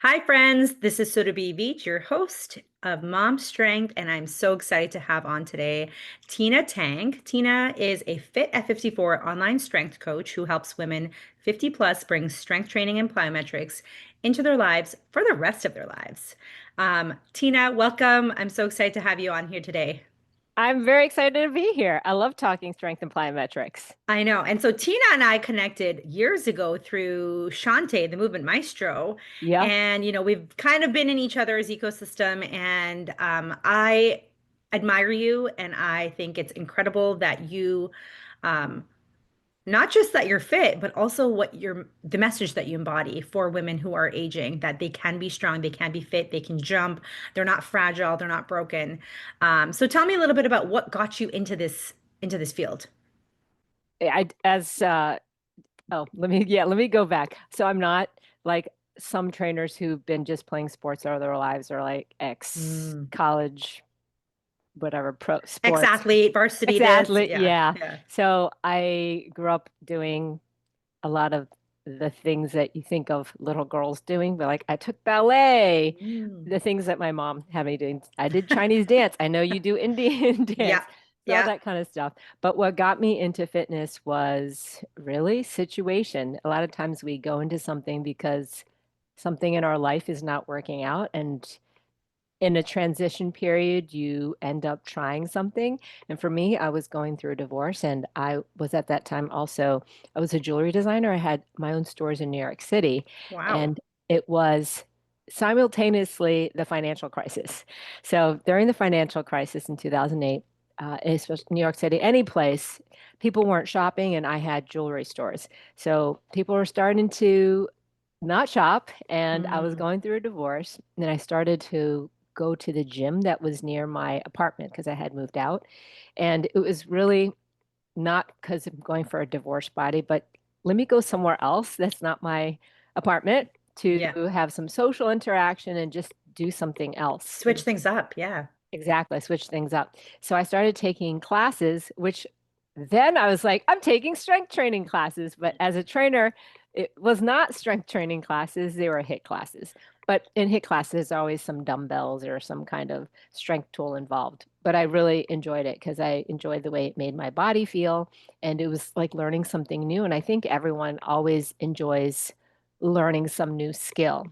Hi, friends. This is SURABHI, your host of Mom Strength, and I'm so excited to have on today Tina Tang. Tina is a Fit at 54 online strength coach who helps women 50 plus bring strength training and plyometrics into their lives for the rest of their lives. Tina, welcome. I'm so excited to have you on here today. I'm very excited to be here. I love talking strength and plyometrics. I know. And so Tina and I connected years ago through Shante, the movement maestro. Yep. And, we've kind of been in each other's ecosystem. And I admire you. And I think it's incredible that um, not just that you're fit, but also the message that you embody for women who are aging, that they can be strong, they can be fit, they can jump, they're not fragile, they're not broken. So tell me a little bit about what got you into this field. I as let me go back. So I'm not like some trainers who've been just playing sports all their lives or like ex Mm. college whatever pro sports. Ex-athlete, varsity, this, Exactly. yeah, Yeah. yeah. So I grew up doing a lot of the things that you think of little girls doing, but like I took ballet, Mm. the things that my mom had me doing. I did Chinese dance. I know you do Indian Yeah, dance, so all yeah. that kind of stuff. But what got me into fitness was really situation. A lot of times we go into something because something in our life is not working out, and in a transition period, you end up trying something. And for me, I was going through a divorce, and I was at that time also, I was a jewelry designer. I had my own stores in New York City, Wow. and it was simultaneously the financial crisis. So during the financial crisis in 2008, especially New York City, any place, people weren't shopping, and I had jewelry stores. So people were starting to not shop, and I was Mm. going through a divorce. And then I started to go to the gym that was near my apartment because I had moved out. And it was really not because I'm going for a divorce body, but let me go somewhere else that's not my apartment to Yeah. have some social interaction and just do something else. Switch things up. Yeah. Exactly, switch things up. So I started taking classes, which then I was like, I'm taking strength training classes. But as a trainer, it was not strength training classes, they were HIIT classes. But in HIIT classes, there's always some dumbbells or some kind of strength tool involved. But I really enjoyed it because I enjoyed the way it made my body feel. And it was like learning something new. And I think everyone always enjoys learning some new skill.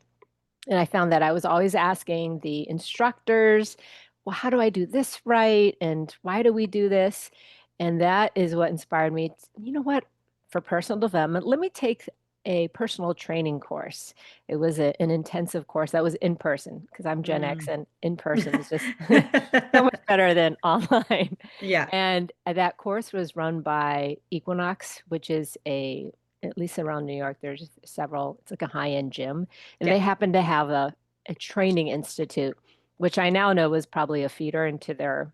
And I found that I was always asking the instructors, well, how do I do this right? And why do we do this? And that is what inspired me. You know what? For personal development, let me take a personal training course. It was an intensive course that was in person because I'm Gen X Mm. and in person is just so much better than online. Yeah. And that course was run by Equinox, which is at least around New York, there's several, it's like a high-end gym. And Yeah. they happen to have a training institute, which I now know was probably a feeder into their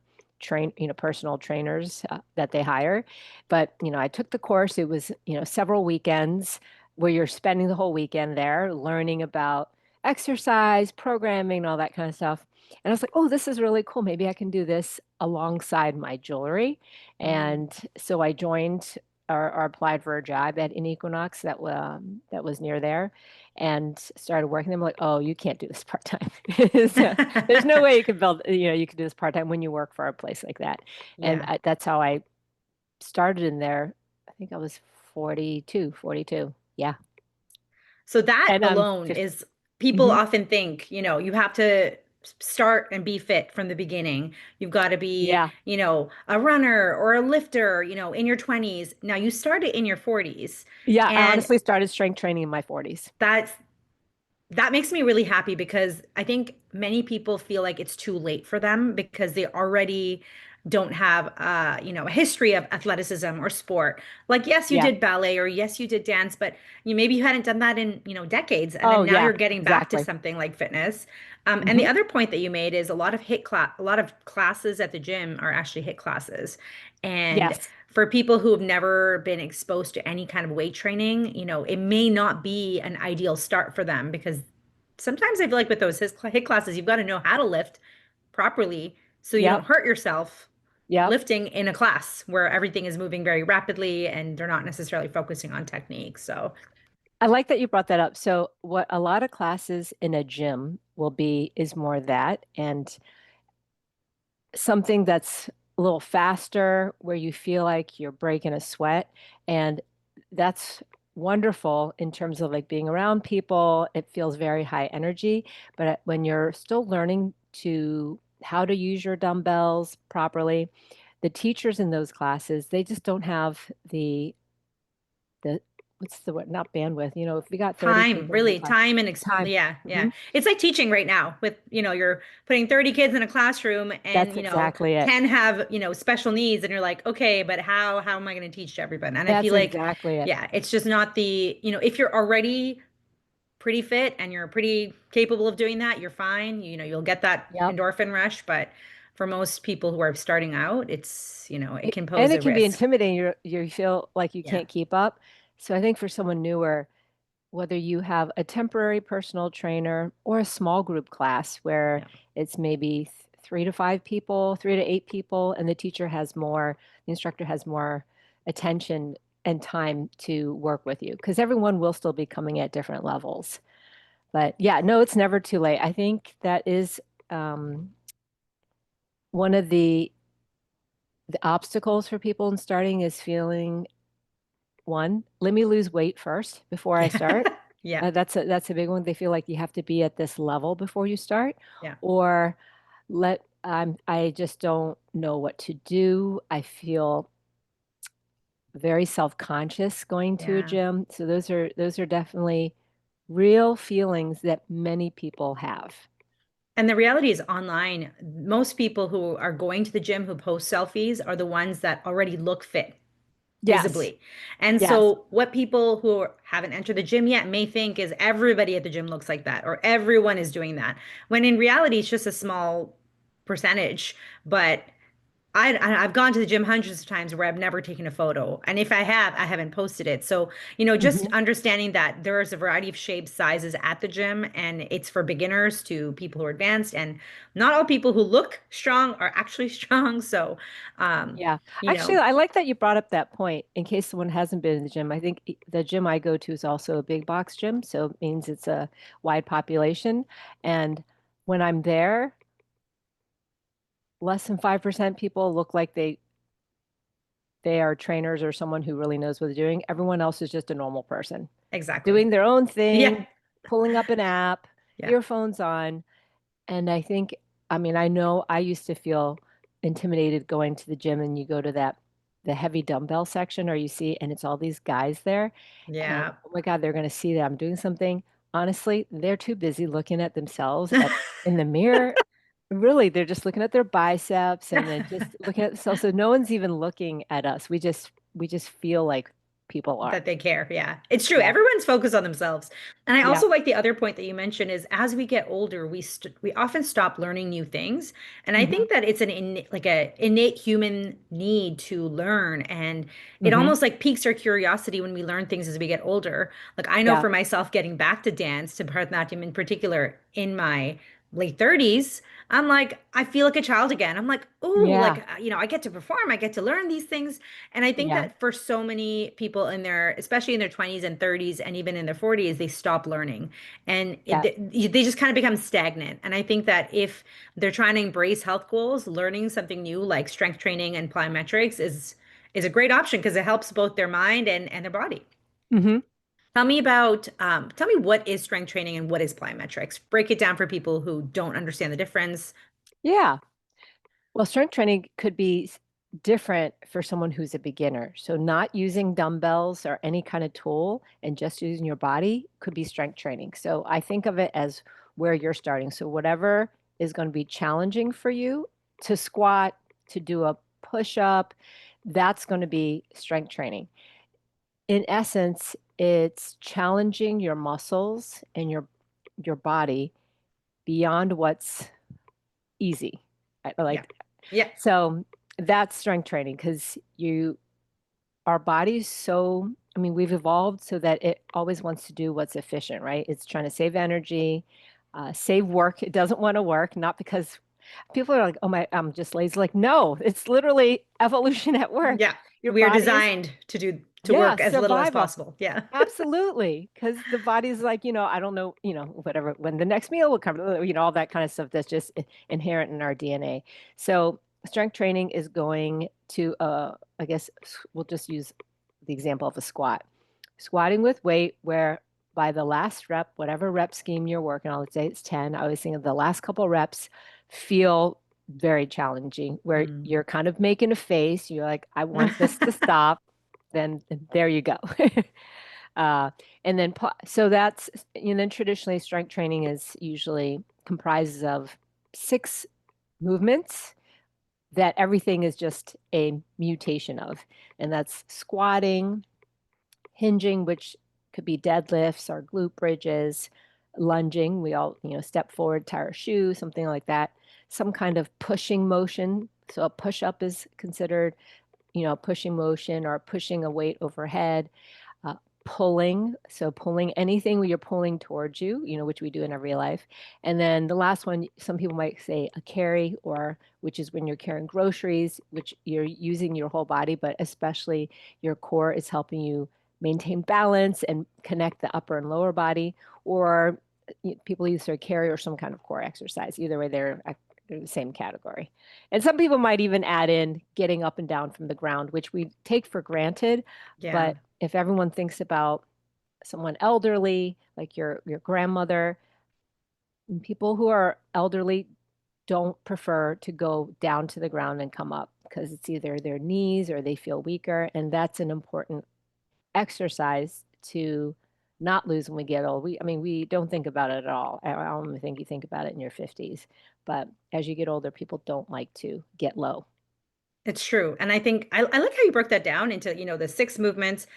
personal trainers that they hire. But, I took the course. It was, several weekends where you're spending the whole weekend there learning about exercise, programming, and all that kind of stuff. And I was like, oh, this is really cool. Maybe I can do this alongside my jewelry. Mm. And so I joined or applied for a job at an Equinox that was near there and started working. I'm like, oh, you can't do this part time. So there's no way you could you could do this part time when you work for a place like that. And Yeah. that's how I started in there. I think I was 42. Yeah. So that And I'm alone 50. is, people Hmm. often think, you have to start and be fit from the beginning. You've got to be, Yeah. a runner or a lifter, in your 20s. Now you started in your 40s, Yeah. I and honestly started strength training in my 40s. that's that makes me really happy because I think many people feel like it's too late for them because they already don't have a history of athleticism or sport. Like, yes, you Yeah. did ballet or yes, you did dance, but maybe you hadn't done that in, decades. And Oh, then now yeah. you're getting back to Exactly. something like fitness. And the Hmm. other point that you made is a lot of classes at the gym are actually HIIT classes. And Yes. for people who have never been exposed to any kind of weight training, it may not be an ideal start for them because sometimes I feel like with those HIIT classes, you've got to know how to lift properly so you don't Yep. hurt yourself Yep. lifting in a class where everything is moving very rapidly and they're not necessarily focusing on technique. So, I like that you brought that up. So what a lot of classes in a gym will be is more that, and something that's a little faster where you feel like you're breaking a sweat. And that's wonderful in terms of like being around people. It feels very high energy. But when you're still learning to how to use your dumbbells properly, the teachers in those classes, they just don't have the what's the word? Not bandwidth. You know, if we got 30 Time, people in the really, class, time and time. yeah, yeah. Hmm. It's like teaching right now with, you're putting 30 kids in a classroom and, That's exactly it. 10 have, special needs and you're like, okay, but how am I going to teach to everyone? And I That's feel like, exactly it. yeah, it's just not if you're already pretty fit and you're pretty capable of doing that, you're fine. You'll get that Yep. endorphin rush, but for most people who are starting out, it can And pose it a can be risk. intimidating. You feel like you Yeah. can't keep up. So I think for someone newer, whether you have a temporary personal trainer or a small group class where Yeah. it's maybe 3 to 5 people, 3 to 8 people, and the teacher has more, the instructor has more attention and time to work with you because everyone will still be coming at different levels. But yeah, no, it's never too late. I think that is one of the obstacles for people in starting is feeling one, let me lose weight first before I Yeah. start. Yeah. That's a big one. They feel like you have to be at this level before you start, Yeah. or I just don't know what to do. I feel very self-conscious going to a Yeah. gym. So those are definitely real feelings that many people have. And the reality is online, most people who are going to the gym who post selfies are the ones that already look fit Yes. visibly. And Yes. so what people who haven't entered the gym yet may think is everybody at the gym looks like that or everyone is doing that. When in reality, it's just a small percentage. But I've gone to the gym hundreds of times where I've never taken a photo. And if I have, I haven't posted it. So, just Hmm. understanding that there's a variety of shapes, sizes at the gym, and it's for beginners to people who are advanced. And not all people who look strong are actually strong. So, um, Yeah. you Actually, know, I like that you brought up that point in case someone hasn't been in the gym. I think the gym I go to is also a big box gym, so it means it's a wide population. And when I'm there, less than 5% people look like they are trainers or someone who really knows what they're doing. Everyone else is just a normal person exactly. doing their own Yeah. thing, pulling up an app, Yeah. earphones on. And I think, I mean, I know I used to feel intimidated going to the gym and you go to the heavy dumbbell section or you see, and it's all these guys there. And Yeah. oh my God, they're going to see that I'm doing something. Honestly, they're too busy looking at themselves in the mirror. Really, they're just looking at their biceps and then just looking at themselves. So no one's even looking at us. We just feel like people are. That they care. Yeah. It's true. Yeah. Everyone's focused on themselves. And I Yeah. also like the other point that you mentioned is as we get older, we often stop learning new things. And I Hmm. think that it's like a innate human need to learn and it Hmm. almost like piques our curiosity when we learn things as we get older. Like I know Yeah. for myself getting back to dance, to Bharatanatyam in particular in my late 30s, I'm like, I feel like a child again. I'm like, oh, Yeah. like, I get to perform, I get to learn these things. And I think Yeah. that for so many people especially in their 20s and 30s and even in their 40s, they stop learning and Yeah. they just kind of become stagnant. And I think that if they're trying to embrace health goals, learning something new like strength training and plyometrics is a great option because it helps both their mind and their body. Hmm. Tell me what is strength training and what is plyometrics? Break it down for people who don't understand the difference. Yeah. Well, strength training could be different for someone who's a beginner. So, not using dumbbells or any kind of tool and just using your body could be strength training. So, I think of it as where you're starting. So, whatever is going to be challenging for you to squat, to do a push up, that's going to be strength training. In essence, it's challenging your muscles and your body beyond what's easy. Yeah. Like Yeah. so that's strength training because our body's so, I mean, we've evolved so that it always wants to do what's efficient, right? It's trying to save energy, save work. It doesn't want to work, not because people are like, oh my, I'm just lazy. Like, no, it's literally evolution at work. Yeah. Your We are body is, designed to do to Yeah, work as little as survival. possible. Yeah. Absolutely. Because the body's like, I don't know, whatever, when the next meal will come, all that kind of stuff that's just inherent in our DNA. So strength training is going to, I guess we'll just use the example of a squat. Squatting with weight where by the last rep, whatever rep scheme you're working on, let's say it's 10, I always think of the last couple reps feel very challenging, where Mm. you're kind of making a face. You're like, I want this to stop. Then there you go. Uh, and then, so that's, then traditionally strength training is usually comprises of 6 movements that everything is just a mutation of. And that's squatting, hinging, which could be deadlifts or glute bridges, lunging. We all, step forward, tie our shoe, something like that. Some kind of pushing motion. So a push up is considered, pushing motion or pushing a weight overhead. Uh, Pulling, so pulling anything where you're pulling towards you, which we do in every life. And then the last one, some people might say a carry, or which is when you're carrying groceries, which you're using your whole body, but especially your core is helping you maintain balance and connect the upper and lower body. Or people either carry or some kind of core exercise. Either way, they're the same category. And some people might even add in getting up and down from the ground, which we take for granted. Yeah. But if everyone thinks about someone elderly, like your grandmother, people who are elderly don't prefer to go down to the ground and come up because it's either their knees or they feel weaker. And that's an important exercise to not lose when we get old. I mean, we don't think about it at all. I don't even think you think about it in your 50s. But as you get older, people don't like to get low. It's true. And I think I like how you broke that down into, the 6 movements.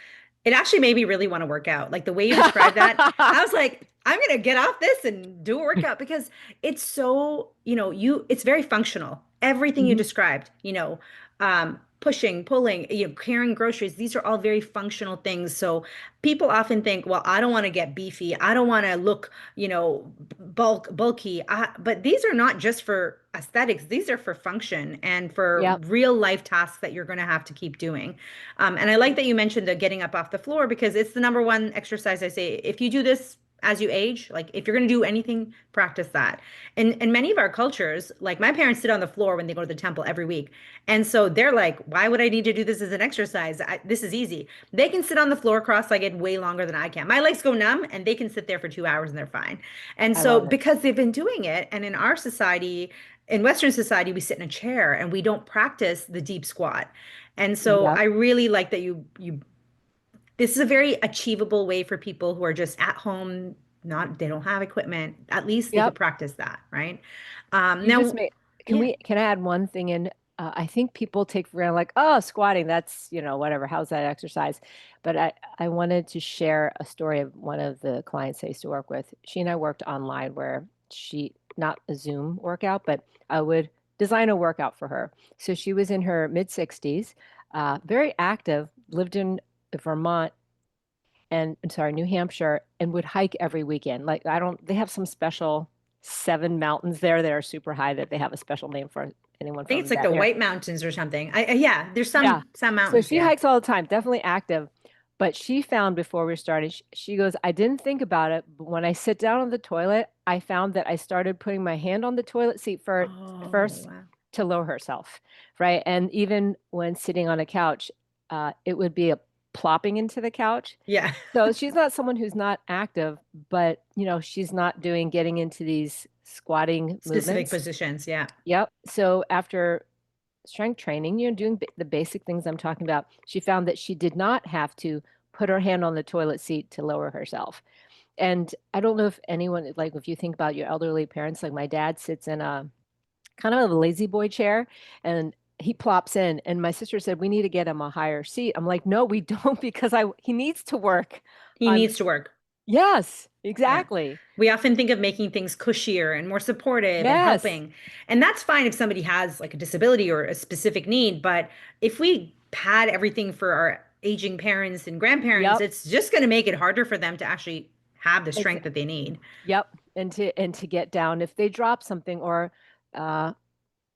It actually made me really want to work out. Like the way you described that, I was like, I'm gonna get off this and do a workout because it's so, it's very functional. Everything you Mhm. described, pushing, pulling, carrying groceries, these are all very functional things. So people often think, well, I don't want to get beefy. I don't want to look, bulky. But these are not just for aesthetics. These are for function and for Yep. real life tasks that you're going to have to keep doing. And I like that you mentioned the getting up off the floor because it's the number one exercise I say. If you do this as you age, like if you're going to do anything, practice that. And many of our cultures, like my parents sit on the floor when they go to the temple every week. And so they're like, why would I need to do this as an exercise? This is easy. They can sit on the floor cross-legged way longer than I can. My legs go numb and they can sit there for 2 hours and they're fine. And I so love it. because they've been doing it, and in our society, in Western society, we sit in a chair and we don't practice the deep squat. And so Yep. I really like that you this is a very achievable way for people who are just at home, not they don't have equipment. At least they could Yep. practice that, right? You just Now, made, yeah, can I add one thing in? I think people take for granted, like, oh, squatting, that's, whatever, how's that exercise? But I wanted to share a story of one of the clients I used to work with. She and I worked online where not a Zoom workout, but I would design a workout for her. So she was in her mid 60s, very active, lived in Vermont and sorry, New Hampshire, and would hike every weekend. Like they have some special 7 mountains there that are super high that they have a special name for anyone I think it's from like that the area. White Mountains or something. Yeah, there's Yeah. some So mountains, she yeah. hikes all the time, definitely active. But she found before we started, she goes, I didn't think about it, but when I sit down on the toilet, I found that I started putting my hand on the toilet seat Oh, first wow. to lower herself, right? And even when sitting on a couch, it would be a plopping into the couch. Yeah. So she's not someone who's not active, but she's not getting into these squatting Specific movements. positions, yeah. Yep. So after strength training, doing the basic things I'm talking about, she found that she did not have to put her hand on the toilet seat to lower herself. And I don't know if anyone, like if you think about your elderly parents, like my dad sits in a kind of a lazy boy chair and he plops in and my sister said we need to get him a higher seat. I'm like, no, we don't because I he needs to work He on. needs to work. Yes, Yeah. exactly. We often think of making things cushier and more supportive and Yes. helping. And that's fine if somebody has like a disability or a specific need. But if we pad everything for our aging parents and grandparents, Yep. it's just going to make it harder for them to actually have the Ex- strength that they need. yep. And to get down if they drop something or uh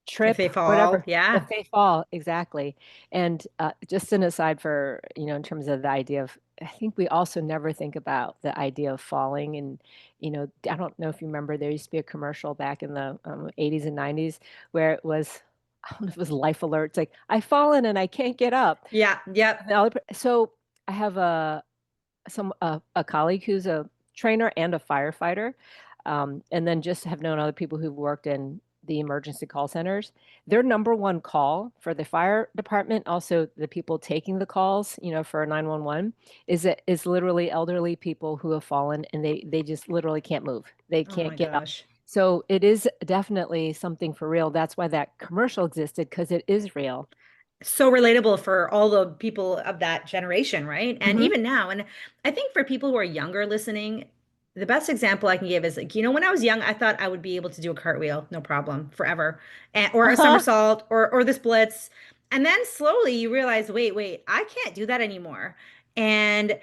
If trip, they fall, whatever, if yeah. they fall, exactly. And just an aside for, in terms of the idea of, I think we also never think about the idea of falling. And, I don't know if you remember, there used to be a commercial back in the 80s and 90s where it was, I don't know if it was Life Alert. It's like, I've fallen and I can't get up. Yeah, yep. So I have a colleague who's a trainer and a firefighter, and then just have known other people who've worked in the emergency call centers. Their number one call for the fire department, also the people taking the calls, for 911, is literally elderly people who have fallen and they just literally can't move. They Oh can't my get up. gosh. So it is definitely something for real. That's why that commercial existed, because it is real. So relatable for all the people of that generation, right? And Hmm. even now. And I think for people who are younger listening, the best example I can give is like, when I was young, I thought I would be able to do a cartwheel, no problem, forever, or a Uh-huh. somersault, or the splits. And then slowly you realize, wait, I can't do that anymore. And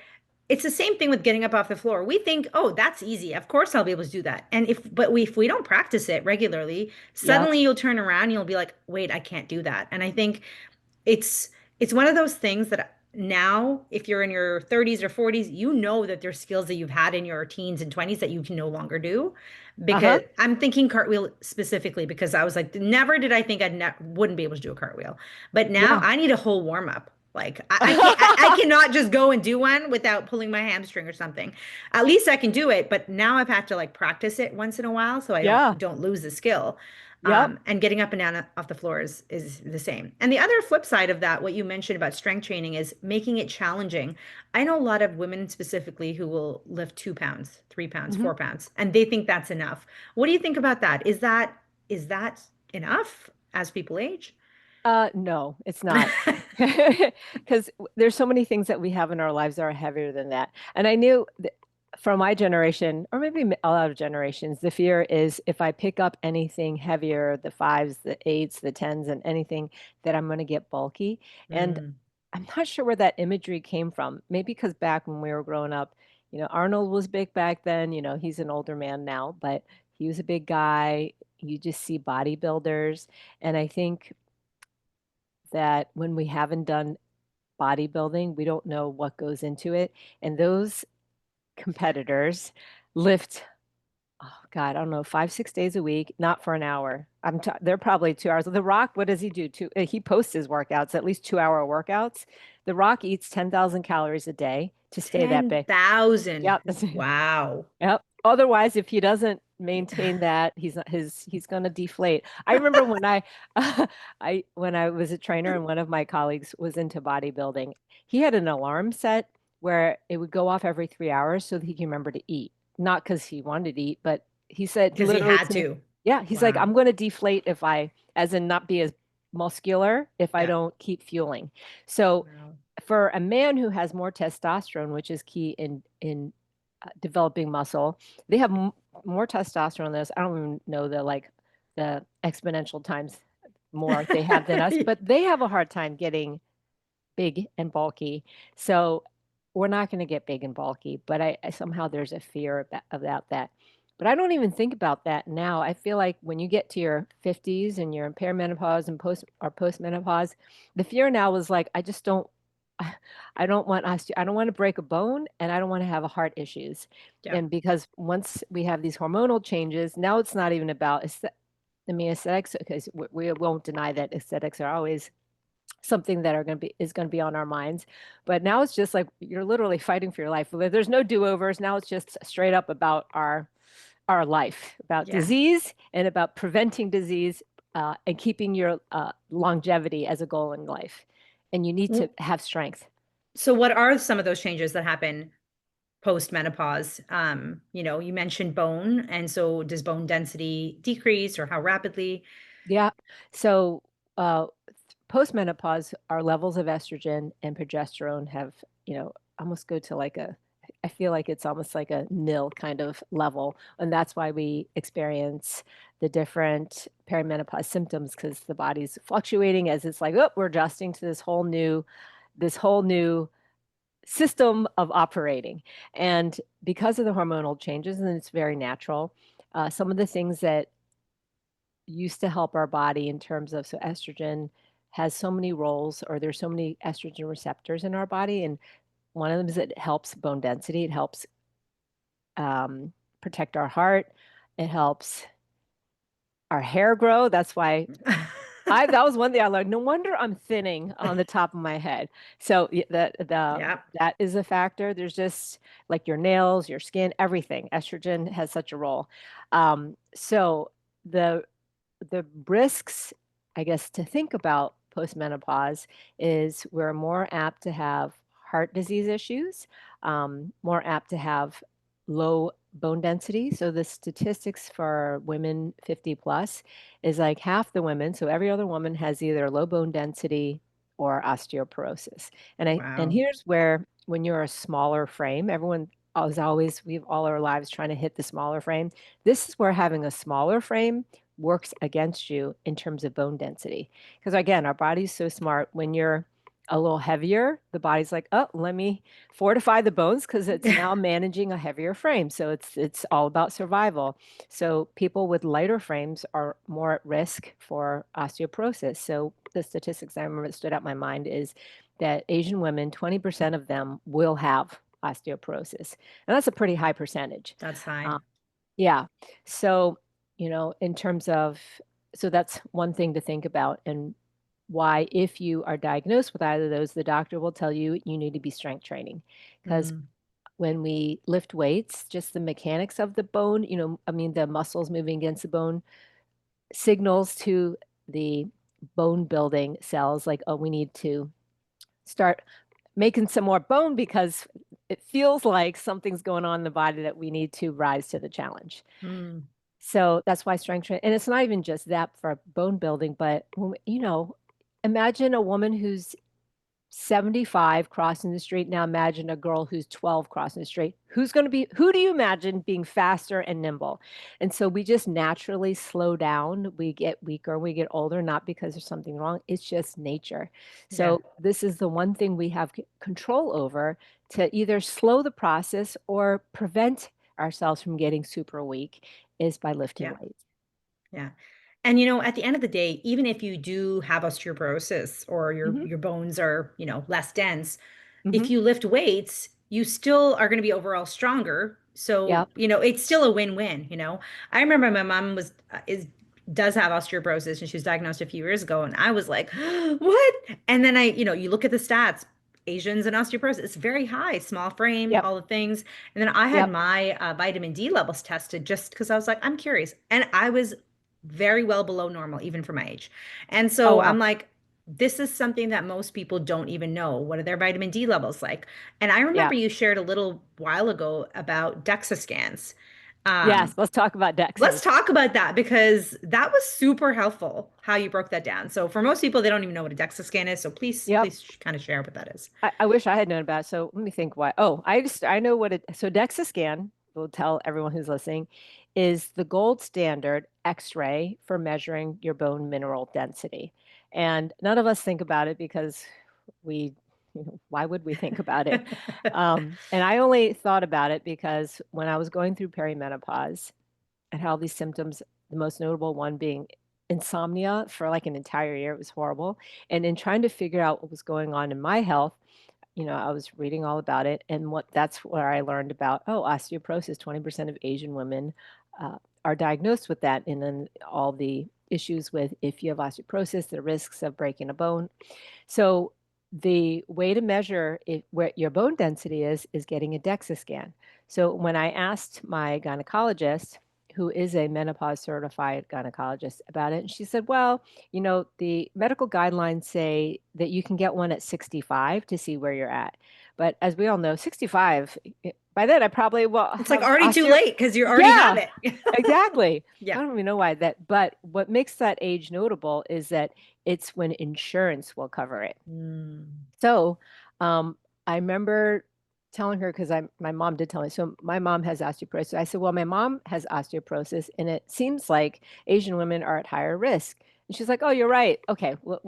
it's the same thing with getting up off the floor. We think, oh, that's easy. Of course I'll be able to do that. And if we don't practice it regularly, Yep. suddenly you'll turn around and you'll be like, wait, I can't do that. And I think it's it's one of those things that now, if you're in your 30s or 40s, you know that there's skills that you've had in your teens and 20s that you can no longer do. Uh-huh. Because I'm thinking cartwheel specifically because I was like, never did I think wouldn't be able to do a cartwheel. But now Yeah. I need a whole warm up. Like I cannot just go and do one without pulling my hamstring or something. At least I can do it, but now I've had to like practice it once in a while so I Yeah. don't lose the skill. Yep. And getting up and down off the floor is the same. And the other flip side of that, what you mentioned about strength training, is making it challenging. I know a lot of women specifically who will lift 2 pounds, 3 pounds, Hmm. 4 pounds, and they think that's enough. What do you think about that? Is that enough as people age? No, it's not. Because there's so many things that we have in our lives that are heavier than that. And I knew that from my generation, or maybe a lot of generations, the fear is if I pick up anything heavier, the fives, the eights, the tens, and anything, that I'm going to get bulky. And Mm, I'm not sure where that imagery came from. Maybe because back when we were growing up, Arnold was big back then. He's an older man now, but he was a big guy. You just see bodybuilders. And I think that when we haven't done bodybuilding, we don't know what goes into it. And those competitors lift, oh God, I don't know, 5, 6 days a week, not for an hour. They're probably 2 hours. The Rock, what does he do? He posts his workouts, at least 2 hour workouts. The Rock eats 10,000 calories a day to stay that big. 10,000. Yep. Wow. Yep. Otherwise, if he doesn't maintain that, he's going to deflate. I remember when I was a trainer and one of my colleagues was into bodybuilding. He had an alarm set where it would go off every 3 hours so that he can remember to eat. Not because he wanted to eat, but he said Because he literally had to me, to. yeah, he's like, Wow. I'm going to deflate if as in not be as muscular if I Yeah. don't keep fueling. So Wow. for a man who has more testosterone, which is key in developing muscle. They have more testosterone than us. I don't even know the exponential times more they have than us, but they have a hard time getting big and bulky. So we're not going to get big and bulky, but I somehow there's a fear about that. But I don't even think about that now. I feel like when you get to your 50s and you're in perimenopause and postmenopause, the fear now is like I just don't I don't want I don't want to break a bone and I don't want to have a heart issues. Yeah. And because once we have these hormonal changes, now it's not even about aesthetics, because we won't deny that aesthetics are always something that are going to be is going to be on our minds. But now it's just like you're literally fighting for your life. There's no do-overs. Now it's just straight up about our life, about Yeah. disease and about preventing disease, and keeping your longevity as a goal in life. And you need to W- have strength. So what are some of those changes that happen post menopause? You mentioned bone, and so does bone density decrease or how rapidly? Yeah. So, uh, postmenopause, our levels of estrogen and progesterone have, almost go to I feel like it's almost like a nil kind of level. And that's why we experience the different perimenopause symptoms, because the body's fluctuating as it's like, oh, we're adjusting to this whole new system of operating. And because of the hormonal changes, and it's very natural, some of the things that used to help our body in terms of, so estrogen has so many roles, or there's so many estrogen receptors in our body, and one of them is it helps bone density. It helps protect our heart. It helps our hair grow. That's why that was one thing I learned. No wonder I'm thinning on the top of my head. So Yeah. that is a factor. There's just like your nails, your skin, everything. Estrogen has such a role. So the risks, I guess, to think about postmenopause is we're more apt to have heart disease issues, more apt to have low bone density. So the statistics for women 50 plus is like half the women, so every other woman has either low bone density or osteoporosis. And Wow. here's where when you're a smaller frame, everyone is always, we've all our lives trying to hit the smaller frame. This is where having a smaller frame works against you in terms of bone density. Because again, our body's so smart. When you're a little heavier, the body's like, oh, let me fortify the bones because it's now managing a heavier frame. So it's all about survival. So people with lighter frames are more at risk for osteoporosis. So the statistics I remember that stood out in my mind is that Asian women, 20% of them will have osteoporosis. And that's a pretty high percentage. That's high. Um, yeah. So, in terms of, so that's one thing to think about, and why, if you are diagnosed with either of those, the doctor will tell you you need to be strength training. Because Mm. when we lift weights, just the mechanics of the bone, I mean, the muscles moving against the bone signals to the bone building cells like, oh, we need to start making some more bone because it feels like something's going on in the body that we need to rise to the challenge. Mm. So that's why strength training, and it's not even just that for bone building, but imagine a woman who's 75 crossing the street. Now imagine a girl who's 12 crossing the street. Who do you imagine being faster and nimble? And so we just naturally slow down. We get weaker, we get older, not because there's something wrong. It's just nature. Yeah. So this is the one thing we have control over, to either slow the process or prevent ourselves from getting super weak, is by lifting Yeah. weights. Yeah. And at the end of the day, even if you do have osteoporosis or your Hmm. your bones are, less dense, Hmm. if you lift weights, you still are going to be overall stronger. So, Yep. it's still a win-win. I remember my mom does have osteoporosis and she was diagnosed a few years ago and I was like, "What?" And then you look at the stats, Asians and osteoporosis, it's very high, small frame, Yep. all the things. And then I had Yep. my vitamin D levels tested just because I was like, I'm curious. And I was very well below normal, even for my age. And Oh, so I'm wow. like, this is something that most people don't even know. What are their vitamin D levels like? And I Yeah. remember you shared a little while ago about DEXA scans. Yes. Um, Let's talk about let's DEXAs. talk about that because that was super helpful how you broke that down. So for most people, they don't even know what a DEXA scan is. So please, Yep. please kind of share what that is. I wish I had known about it. So let me think why. Oh, I know what it, so DEXA scan, will tell everyone who's listening, is the gold standard X-ray for measuring your bone mineral density. And none of us think about it because we, why would we think about it? And I only thought about it because when I was going through perimenopause, and had all these symptoms, the most notable one being insomnia for like an entire year. It was horrible. And in trying to figure out what was going on in my health, I was reading all about it. And that's where I learned about, oh, osteoporosis. 20% of Asian women are diagnosed with that. And then all the issues with, if you have osteoporosis, the risks of breaking a bone. So the way to measure what your bone density is getting a DEXA scan. So when I asked my gynecologist, who is a menopause certified gynecologist, about it, and she said, well, the medical guidelines say that you can get one at 65 to see where you're at. But as we all know, 65, by then I probably will It's like have already too osteo. late because you already have Yeah, it. exactly. I Yeah. don't even know why that, but what makes that age notable is that it's when insurance will cover it. Mm. So, I remember telling her, because my mom did tell me. So my mom has osteoporosis. I said, well, my mom has osteoporosis, and it seems like Asian women are at higher risk. And she's like, oh, you're right. Okay, well,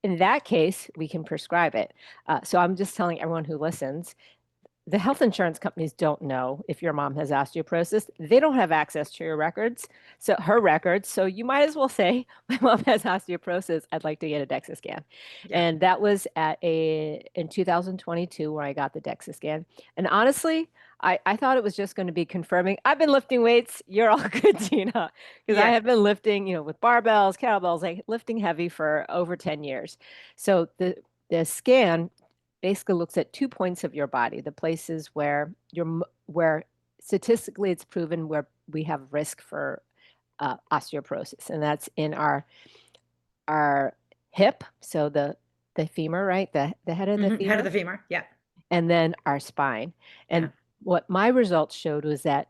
in that case, we can prescribe it. So I'm just telling everyone who listens, the health insurance companies don't know if your mom has osteoporosis. They don't have access to your records, so her records. So you might as well say, my mom has osteoporosis. I'd like to get a DEXA scan. Yeah. And that was in 2022 where I got the DEXA scan. And honestly, I thought it was just going to be confirming I've been lifting weights. You're all good, Tina, because I Yeah. have been lifting, with barbells, kettlebells, like lifting heavy for over 10 years. So the scan basically looks at 2 points of your body, the places where statistically it's proven where we have risk for osteoporosis, and that's in our hip, so the femur, right, the head of the Head of femur, the femur. Yeah. and then our spine. Yeah. And what my results showed was that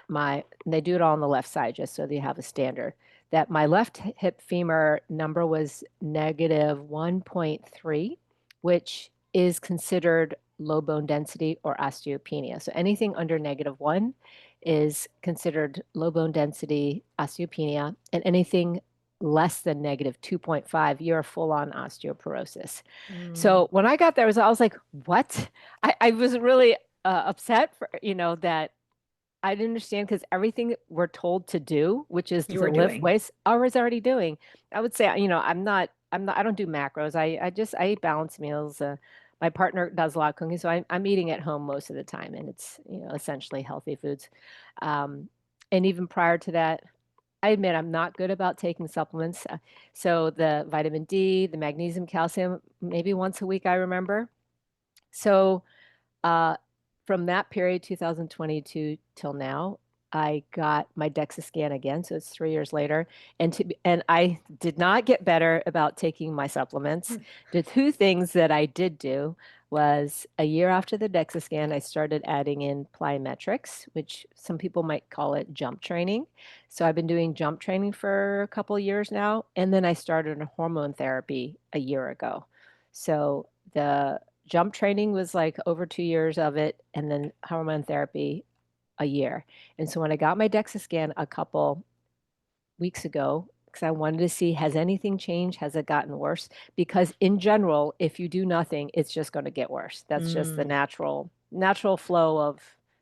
and they do it all on the left side just so they have a standard, that my left hip femur number was negative 1.3, which is considered low bone density or osteopenia. So anything under -1 is considered low bone density osteopenia, and anything less than -2.5, you're full on osteoporosis. Mm. So when I got there, I was like, what? I was really upset for, that I didn't understand because everything we're told to do, which is You to were lift doing. weights, I was already doing. I would say, I don't do macros. I eat balanced meals. My partner does a lot of cooking, so I'm eating at home most of the time, and it's, essentially healthy foods. Um, and even prior to that, I admit I'm not good about taking supplements. So the vitamin D, the magnesium, calcium, maybe once a week, I remember. So uh, from that period, 2022 till now, I got my DEXA scan again, so it's 3 years later, and I did not get better about taking my supplements. Hmm. The two things that I did do was a year after the DEXA scan, I started adding in plyometrics, which some people might call it jump training. So I've been doing jump training for a couple of years now, and then I started a hormone therapy a year ago. So the jump training was like over 2 years of it, and then hormone therapy a year. And so when I got my DEXA scan a couple weeks ago, because I wanted to see, has anything changed? Has it gotten worse? Because in general, if you do nothing, it's just going to get worse. That's just the Mm. natural flow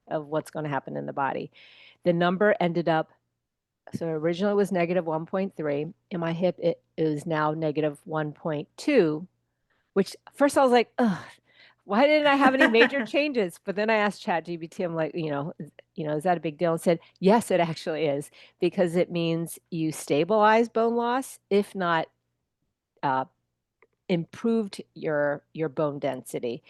of what's going to happen in the body. The number ended up, so originally it was -1.3. In my hip, it is now -1.2, which first I was like, ugh, why didn't I have any major changes? But then I asked ChatGPT, I'm like, is that a big deal? And said, yes, it actually is, because it means you stabilize bone loss, if not uh, improved your bone density.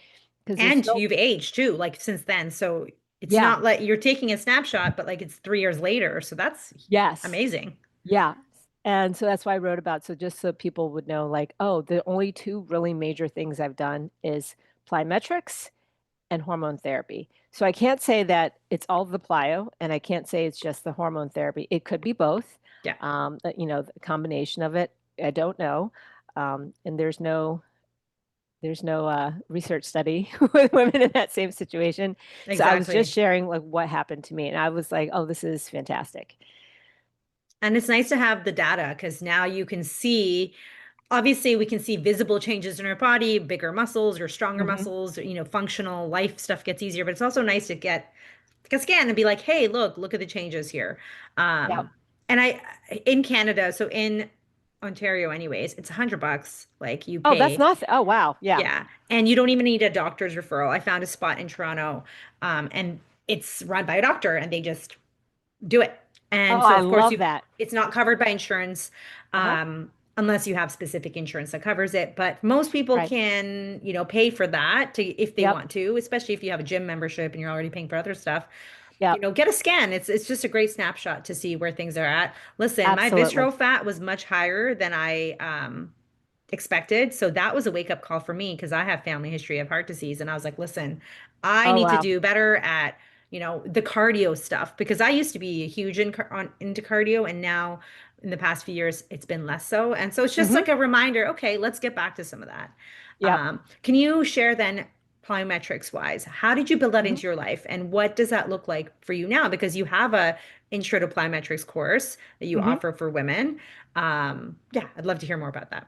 Because there's And no, you've aged too, like since then. So it's yeah, not like you're taking a snapshot, but like it's 3 years later. So that's yes, amazing. yeah. And so that's why I wrote about, so just so people would know, like, oh, the only two really major things I've done is plyometrics and hormone therapy. So I can't say that it's all the plyo, and I can't say it's just the hormone therapy. It could be both. Yeah, The combination of it. I don't know. And there's no research study with women in that same situation. So I was just exactly. sharing like what happened to me, and I was like, oh, this is fantastic. And it's nice to have the data because now you can see, obviously, we can see visible changes in our body, bigger muscles or stronger Hmm. muscles, functional life stuff gets easier, but it's also nice to get like a scan and be like, hey, look at the changes here. Yeah. And in Canada, so in Ontario anyways, it's $100 like you Oh, that's pay. not. Oh, wow. Yeah. Yeah. And you don't even need a doctor's referral. I found a spot in Toronto, and it's run by a doctor and they just do it. Oh, And so, I of course, love that. it's not covered by insurance, Uh-huh. unless you have specific insurance that covers it. But most people Right. can, pay for that if they Yep. want to, especially if you have a gym membership and you're already paying for other stuff. Yep. Get a scan. It's just a great snapshot to see where things are at. Listen, my Absolutely. visceral fat was much higher than I expected. So that was a wake up call for me because I have family history of heart disease. And I was like, listen, I Oh, need to wow. do better at, the cardio stuff because I used to be huge into cardio. And now in the past few years, it's been less so. And so it's just Hmm. like a reminder, okay, let's get back to some of that. Yep. Can you share then plyometrics wise, how did you build that Hmm. into your life? And what does that look like for you now? Because you have a intro to plyometrics course that you Hmm. offer for women. Yeah, I'd love to hear more about that.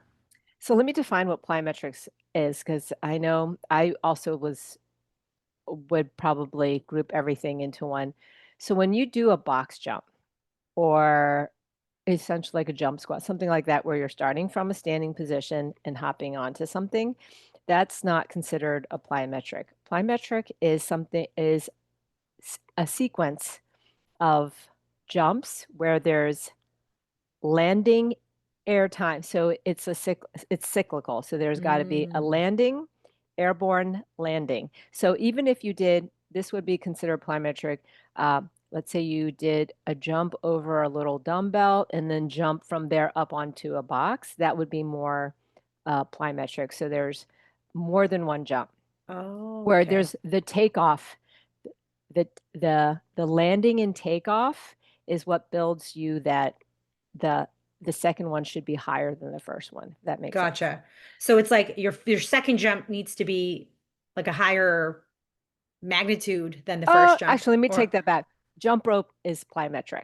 So let me define what plyometrics is, because I know I also was would probably group everything into one. So when you do a box jump or essentially like a jump squat, something like that, where you're starting from a standing position and hopping onto something, that's not considered a plyometric. Plyometric is a sequence of jumps where there's landing air time. So it's cyclical. So there's got to be a Mm. landing, airborne landing. So even if you did, this would be considered plyometric. Uh, let's say you did a jump over a little dumbbell and then jump from there up onto a box. That would be more plyometric. So there's more than one jump. Oh, Where okay. there's the takeoff, the landing and takeoff is what builds you that the the second one should be higher than the first one. If that makes sense. Gotcha. So it's like your second jump needs to be like a higher magnitude than the first jump, Actually, let me take or that back. Jump rope is plyometric.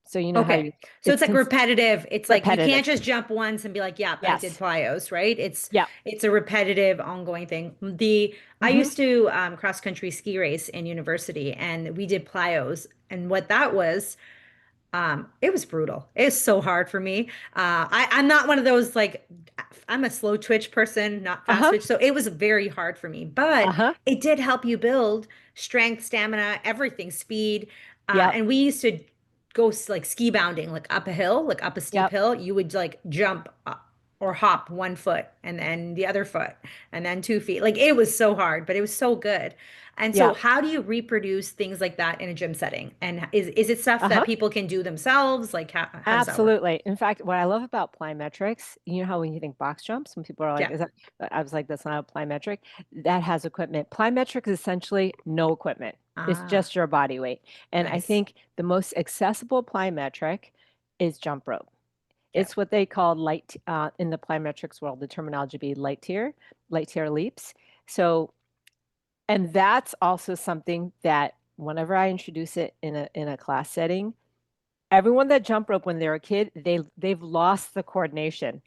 So you know how okay. you So it's it's like repetitive. It's like you repetitive. can't just jump once and be like, "Yep, I did Yes. plyos," right? Yeah. It's a repetitive, ongoing thing. The I Hmm. used to cross country ski race in university, and we did plyos, and what that was, it was brutal. It was so hard for me. I'm not one of those like I'm a slow twitch person, not fast Uh-huh. twitch. So it was very hard for me, but Uh-huh. it did help you build strength, stamina, everything, speed. Yep. And we used to go like ski bounding, like up a hill, like up a steep Yep. hill. You would like jump up or hop 1 foot and then the other foot and then 2 feet. Like it was so hard, but it was so good. And so, Yep. how do you reproduce things like that in a gym setting? And is it stuff that Uh-huh. people can do themselves? Like how does that work? Absolutely. In fact, what I love about plyometrics, you know how when you think box jumps, when people are like, Yeah. is that, I was like, that's not a plyometric. That has equipment. Plyometric is essentially no equipment. It's Ah, just your body weight. And I nice. think the most accessible plyometric is jump rope. Yeah. It's what they call in the plyometrics world, the terminology be light tier leaps. So, and that's also something that whenever I introduce it in a class setting, everyone that jump rope when they're a kid, they've lost the coordination.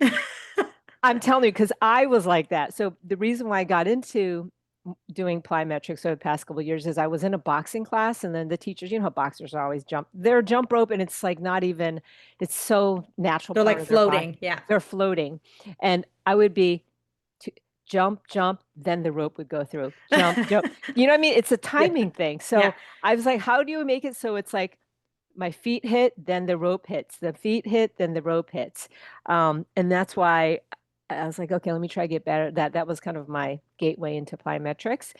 I'm telling you, because I was like that. So the reason why I got into doing plyometrics over the past couple of years is I was in a boxing class, and then the teachers, you know how boxers are always they're jump rope, and it's like not even, it's so natural They're part like of their body. floating. Yeah. They're floating, and I would be to jump, jump, then the rope would go through. Jump, jump. You know what I mean? It's a Yeah. timing thing. Yeah. So I was like, how do you make it so it's like my feet hit, then the rope hits. The feet hit, then the rope hits. And that's why I was like, okay, let me try to get better. That was kind of my gateway into plyometrics.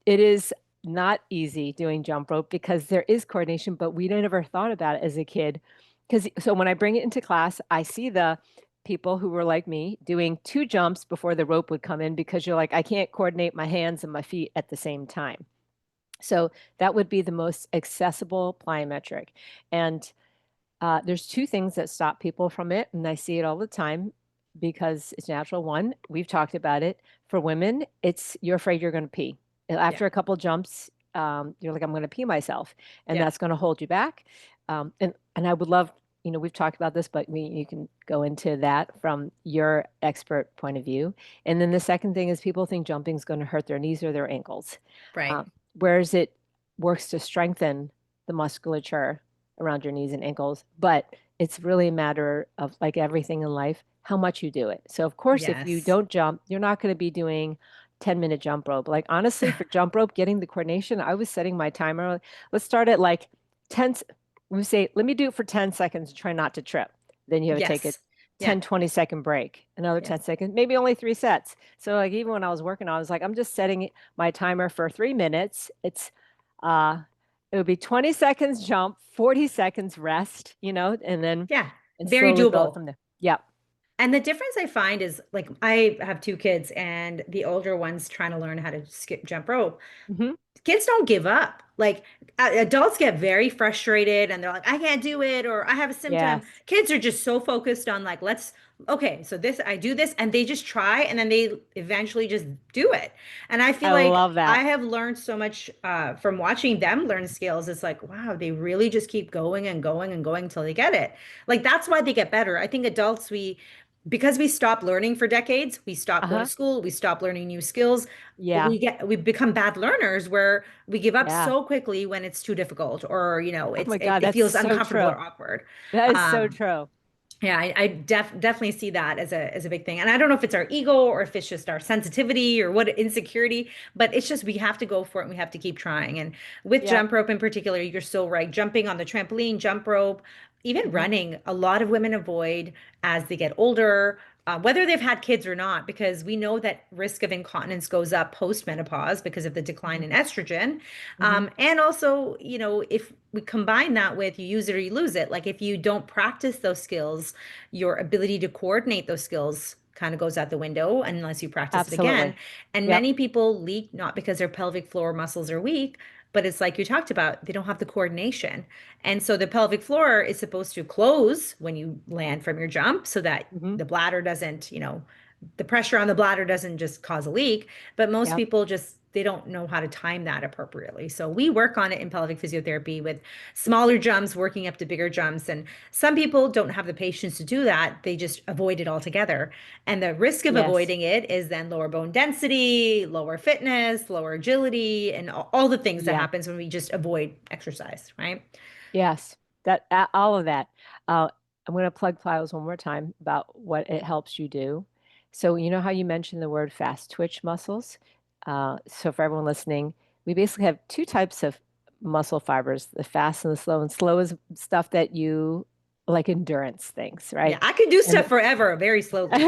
It is not easy doing jump rope because there is coordination, but we never thought about it as a kid. Because so when I bring it into class, I see the people who were like me doing two jumps before the rope would come in because you're like, I can't coordinate my hands and my feet at the same time. So that would be the most accessible plyometric. And there's two things that stop people from it, and I see it all the time because it's natural. One, we've talked about it. For women, it's you're afraid you're going to pee. And Yeah. after a couple jumps, you're like, I'm going to pee myself, and Yeah. that's going to hold you back. And I would love, we've talked about this, but you can go into that from your expert point of view. And then the second thing is people think jumping is going to hurt their knees or their ankles, Right. whereas it works to strengthen the musculature around your knees and ankles, but it's really a matter of like everything in life, how much you do it. So of course, if you Yes. don't jump, you're not going to be doing 10-minute jump rope. Like honestly, for jump rope, getting the coordination, I was setting my timer. Let's start at like 10. We say, let me do it for 10 seconds and try not to trip. Then you have to take a Yes. Yeah. 10, 20-second break, another Yeah. 10 seconds, maybe only 3 sets. So like even when I was working, I was like, I'm just setting my timer for 3 minutes. Uh, it would be 20 seconds jump, 40 seconds rest, Yeah. and Very slowly build doable. from there. Yeah. And the difference I find is like I have two kids and the older one's trying to learn how to skip jump rope. Hmm. Kids don't give up. Like adults get very frustrated and they're like, I can't do it or I have a symptom. Yes. Kids are just so focused on like, okay, so this, I do this, and they just try and then they eventually just do it. And I feel I like love that. I have learned so much from watching them learn skills. It's like, wow, they really just keep going and going and going until they get it. Like that's why they get better. I think adults, because we stop learning for decades, we stop going to Uh-huh. school, we stop learning new skills. Yeah. We become bad learners where we give up Yeah. so quickly when it's too difficult, or Oh my it, God, it that's feels so uncomfortable true. or awkward. That is so Um, true. yeah, definitely see that as a big thing. And I don't know if it's our ego or if it's just our sensitivity or what insecurity, but it's just we have to go for it and we have to keep trying. And with Yep. jump rope in particular, you're so right. Jumping on the trampoline, jump rope, even Hmm. running, a lot of women avoid as they get older, whether they've had kids or not, because we know that risk of incontinence goes up post-menopause because of the decline Hmm. in estrogen. Hmm. And also, if we combine that with you use it or you lose it, like if you don't practice those skills, your ability to coordinate those skills kind of goes out the window unless you practice it again. Absolutely. And Yep. many people leak not because their pelvic floor muscles are weak, but it's like you talked about, they don't have the coordination. And so the pelvic floor is supposed to close when you land from your jump so that Hmm. the bladder doesn't, the pressure on the bladder doesn't just cause a leak, but most Yep. people just they don't know how to time that appropriately. So we work on it in pelvic physiotherapy with smaller jumps working up to bigger jumps, and some people don't have the patience to do that. They just avoid it altogether. And the risk of Yes. avoiding it is then lower bone density, lower fitness, lower agility, and all the things that Yeah. happens when we just avoid exercise, right? Yes. That all of that. I'm going to plug plyos one more time about what it helps you do. So you know how you mentioned the word fast twitch muscles? So for everyone listening, we basically have two types of muscle fibers, the fast and the slow. And slow is stuff that you like endurance things, Yeah, right? I could do And stuff forever, very slowly.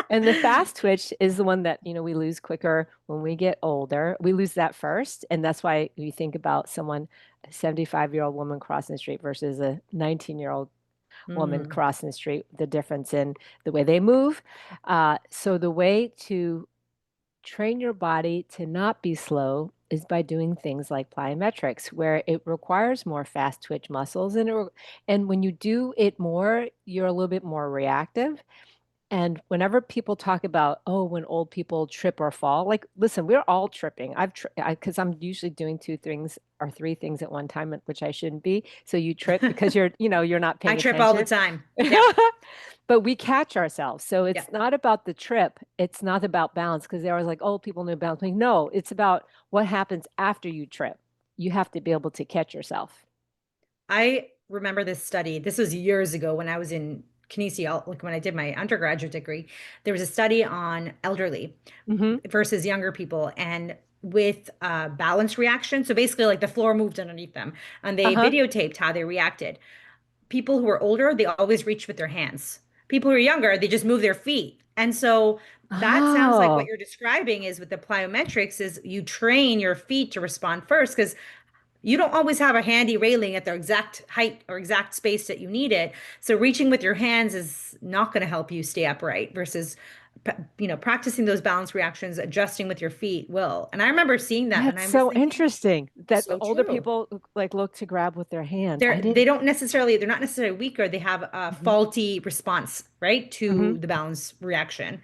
and the fast twitch is the one that, we lose quicker when we get older. We lose that first. And that's why you think about someone, a 75-year-old woman crossing the street versus a 19-year-old woman Mm. crossing the street, the difference in the way they move. So the way to train your body to not be slow is by doing things like plyometrics, where it requires more fast twitch muscles. And when you do it more, you're a little bit more reactive. And whenever people talk about, oh, when old people trip or fall, like, listen, we're all tripping. Because I'm usually doing two things or three things at one time, which I shouldn't be. So you trip because you're not I paying trip all the attention. time. Yep. But we catch ourselves. So Yep. it's not about the trip. It's not about balance because they're always like, oh, people know balance. Like, no, it's about what happens after you trip. You have to be able to catch yourself. I remember this study. This was years ago when I was in kinesiology, like when I did my undergraduate degree. There was a study on elderly Hmm. versus younger people and with balance reaction. So basically, like the floor moved underneath them and they Uh-huh. videotaped how they reacted. People who are older, they always reach with their hands. People who are younger, they just move their feet. And so that sounds like what Oh, you're describing is with the plyometrics is you train your feet to respond first because you don't always have a handy railing at the exact height or exact space that you need it. So reaching with your hands is not going to help you stay upright versus practicing those balance reactions, adjusting with your feet will. And I remember seeing that and that's I was so thinking, interesting that so older true. people like look to grab with their hands. I They didn't. don't necessarily, they're not necessarily weaker. They have a Hmm. faulty response, right, Hmm. to the balance reaction.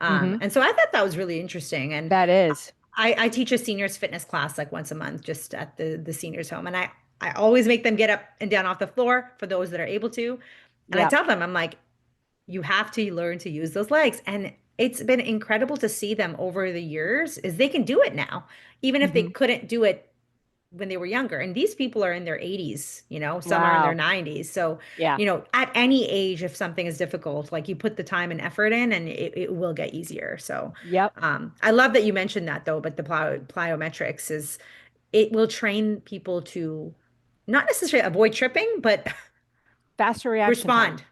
Hmm. And so I thought that was really interesting. And That is. I teach a seniors fitness class like once a month just at the seniors home. And I always make them get up and down off the floor for those that are able to. And I Yeah. tell them, I'm like, you have to learn to use those legs. And it's been incredible to see them over the years is they can do it now, even if they Hmm. couldn't do it when they were younger. And these people are in their 80s, some are in their Wow. 90s. So, Yeah. at any age, if something is difficult, like you put the time and effort in and it will get easier. So, Yep. I love that you mentioned that though, but the plyometrics is, it will train people to not necessarily avoid tripping, but Faster reaction time. respond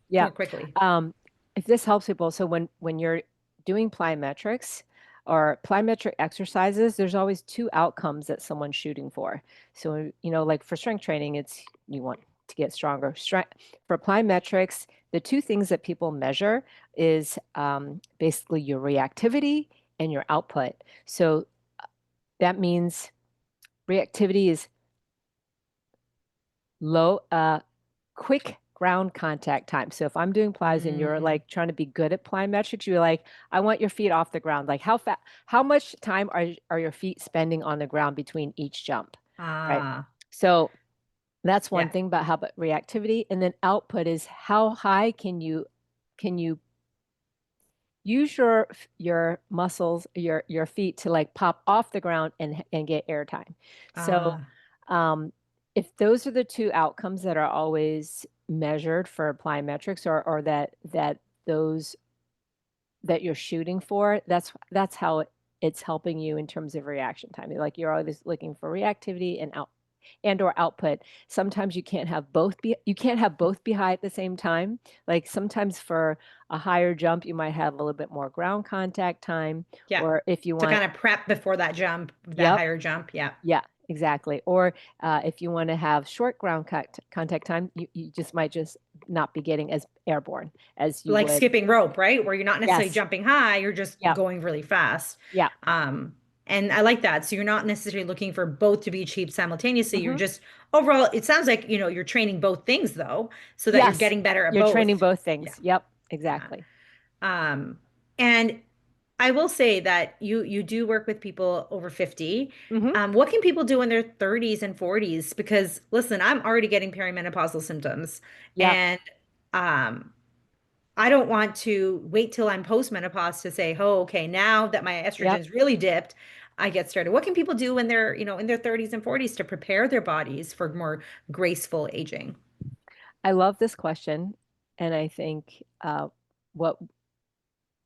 Yeah. more quickly. Um, if this helps people, so when you're doing plyometrics or plyometric exercises, there's always two outcomes that someone's shooting for. So, like for strength training, it's you want to get stronger. Strength for plyometrics, the two things that people measure is basically your reactivity and your output. So that means reactivity is low, quick ground contact time. So if I'm doing plies and you're Mm, like trying to be good at plyometrics, you're like, I want your feet off the ground. Like how much time are your feet spending on the ground between each jump, right? ah, So that's one yeah. thing about how about reactivity. And then output is how high can you can you use your muscles, your feet to like pop off the ground and get airtime. So Ah, um, if those are the two outcomes that are always measured for plyometrics, or that those that you're shooting for, that's how it's helping you in terms of reaction time. Like you're always looking for reactivity and or output. Sometimes you can't have both be high at the same time. Like sometimes for a higher jump, you might have a little bit more ground contact time, yeah. or if you To want, kind of prep before that jump, that yep, higher jump. Yeah. yeah, exactly. Or if you want to have short contact time, you just might just not be getting as airborne as you Like would. skipping rope, right? Where you're not necessarily Yes. jumping high, you're just Yeah. going really fast. Yeah. Um, and I like that. So you're not necessarily looking for both to be achieved simultaneously. You're Hmm. just overall, it sounds like, you're training both things though, so that you're Yes. getting better at You're training both. both Yeah. things. Yep. Yeah. Exactly. And I will say that you do work with people over 50. Hmm. What can people do in their 30s and 40s? Because listen, I'm already getting perimenopausal symptoms, Yep. and um, I don't want to wait till I'm postmenopause to say, oh, okay, now that my Yep. estrogen's really dipped, I get started. What can people do when they're, in their 30s and 40s to prepare their bodies for more graceful aging? I love this question, and I think what